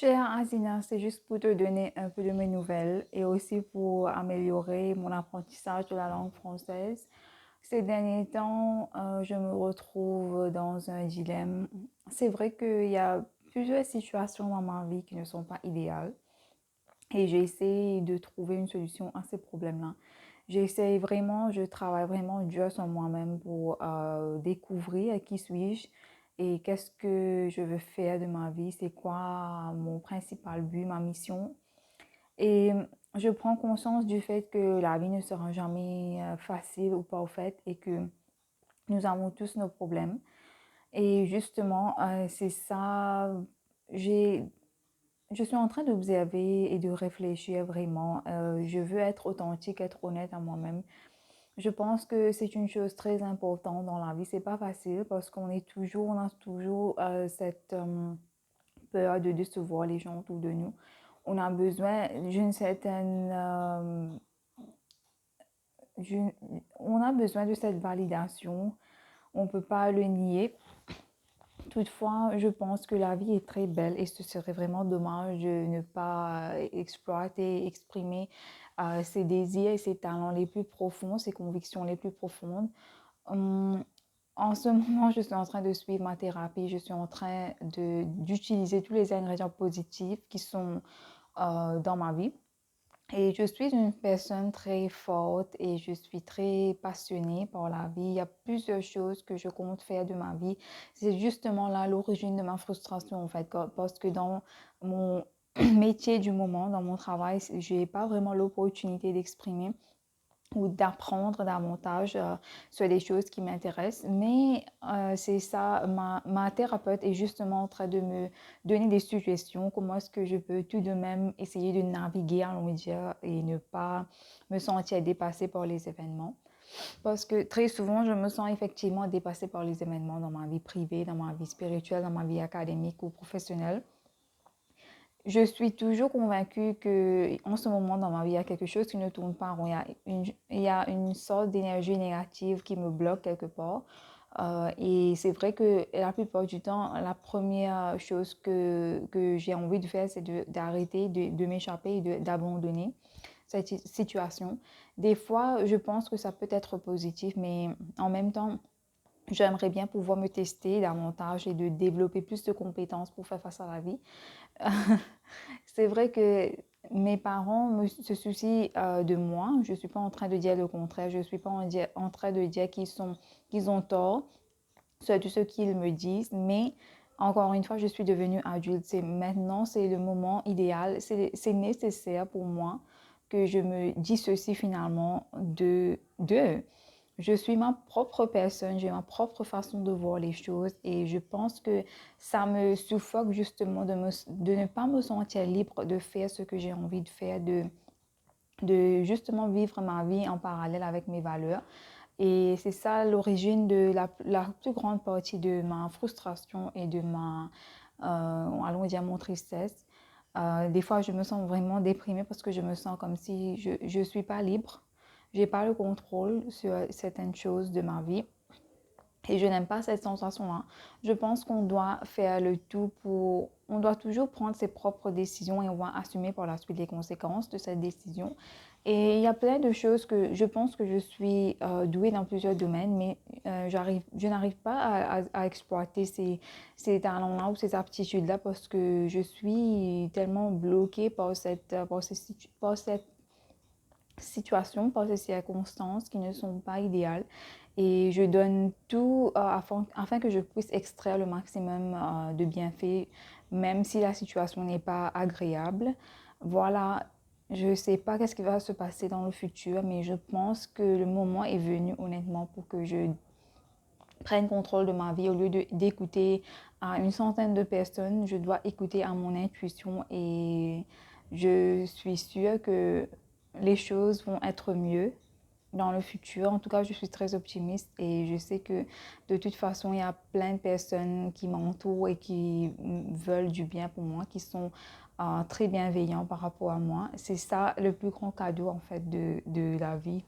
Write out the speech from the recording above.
Cher Azina, c'est juste pour te donner un peu de mes nouvelles et aussi pour améliorer mon apprentissage de la langue française. Ces derniers temps, je me retrouve dans un dilemme. C'est vrai qu'il y a plusieurs situations dans ma vie qui ne sont pas idéales et j'essaie de trouver une solution à ces problèmes-là. J'essaie vraiment, je travaille vraiment dur sur moi-même pour découvrir qui suis-je et qu'est-ce que je veux faire de ma vie, c'est quoi mon principal but, ma mission. Et je prends conscience du fait que la vie ne sera jamais facile ou parfaite et que nous avons tous nos problèmes. Et justement, c'est ça, j'ai je suis en train d'observer et de réfléchir vraiment. Je veux être authentique, être honnête à moi-même. Je pense que c'est une chose très importante dans la vie. C'est pas facile parce on a toujours cette peur de décevoir les gens autour de nous. On a besoin d'une certaine, d'une- on a besoin de cette validation. On peut pas le nier. Toutefois, je pense que la vie est très belle et ce serait vraiment dommage de ne pas exploiter, exprimer ses désirs et ses talents les plus profonds, ses convictions les plus profondes. Hum, En ce moment, je suis en train de suivre ma thérapie. Je suis en train d'utiliser tous les ingrédients positifs qui sont dans ma vie. Et je suis une personne très forte et je suis très passionnée par la vie. Il y a plusieurs choses que je compte faire de ma vie. C'est justement là l'origine de ma frustration en fait, parce que dans mon métier du moment, dans mon travail, je n'ai pas vraiment l'opportunité d'exprimer ou d'apprendre davantage sur des choses qui m'intéressent. Mais c'est ça, ma thérapeute est justement en train de me donner des suggestions, comment est-ce que je peux tout de même essayer de naviguer, allons dire, et ne pas me sentir dépassée par les événements. Parce que très souvent, je me sens effectivement dépassée par les événements dans ma vie privée, dans ma vie spirituelle, dans ma vie académique ou professionnelle. Je suis toujours convaincue que en ce moment dans ma vie, il y a quelque chose qui ne tourne pas rond. Il y a une sorte d'énergie négative qui me bloque quelque part. Et c'est vrai que la plupart du temps, la première chose que j'ai envie de faire, c'est d'arrêter, de m'échapper et d'abandonner cette situation. Des fois, je pense que ça peut être positif, mais en même temps, j'aimerais bien pouvoir me tester davantage et de développer plus de compétences pour faire face à la vie. C'est vrai que mes parents se soucient de moi. Je ne suis pas en train de dire le contraire. Je ne suis pas en train de dire qu'ils ont tort sur tout ce qu'ils me disent. Mais encore une fois, je suis devenue adulte. Maintenant, c'est le moment idéal. C'est nécessaire pour moi que je me dissocie finalement d'eux. Je suis ma propre personne, j'ai ma propre façon de voir les choses et je pense que ça me suffoque justement de ne pas me sentir libre de faire ce que j'ai envie de faire, de justement vivre ma vie en parallèle avec mes valeurs. Et c'est ça l'origine de la plus grande partie de ma frustration et de allons dire, mon tristesse. Des fois, je me sens vraiment déprimée parce que je me sens comme si je ne suis pas libre. Je n'ai pas le contrôle sur certaines choses de ma vie. Et je n'aime pas cette sensation-là. Je pense qu'on doit faire le tout pour... On doit toujours prendre ses propres décisions et on va assumer par la suite les conséquences de cette décision. Et il y a plein de choses que je pense que je suis douée dans plusieurs domaines, mais je n'arrive pas à exploiter ces talents-là ou ces aptitudes-là parce que je suis tellement bloquée par cette situation, par ces circonstances qui ne sont pas idéales. Et je donne tout afin que je puisse extraire le maximum de bienfaits, même si la situation n'est pas agréable. Voilà, je ne sais pas qu'est-ce qui va se passer dans le futur, mais je pense que le moment est venu, honnêtement, pour que je prenne contrôle de ma vie. Au lieu d'écouter à une centaine de personnes, je dois écouter à mon intuition et je suis sûre que les choses vont être mieux dans le futur. En tout cas, je suis très optimiste et je sais que de toute façon, il y a plein de personnes qui m'entourent et qui veulent du bien pour moi, qui sont très bienveillants par rapport à moi. C'est ça le plus grand cadeau en fait de la vie.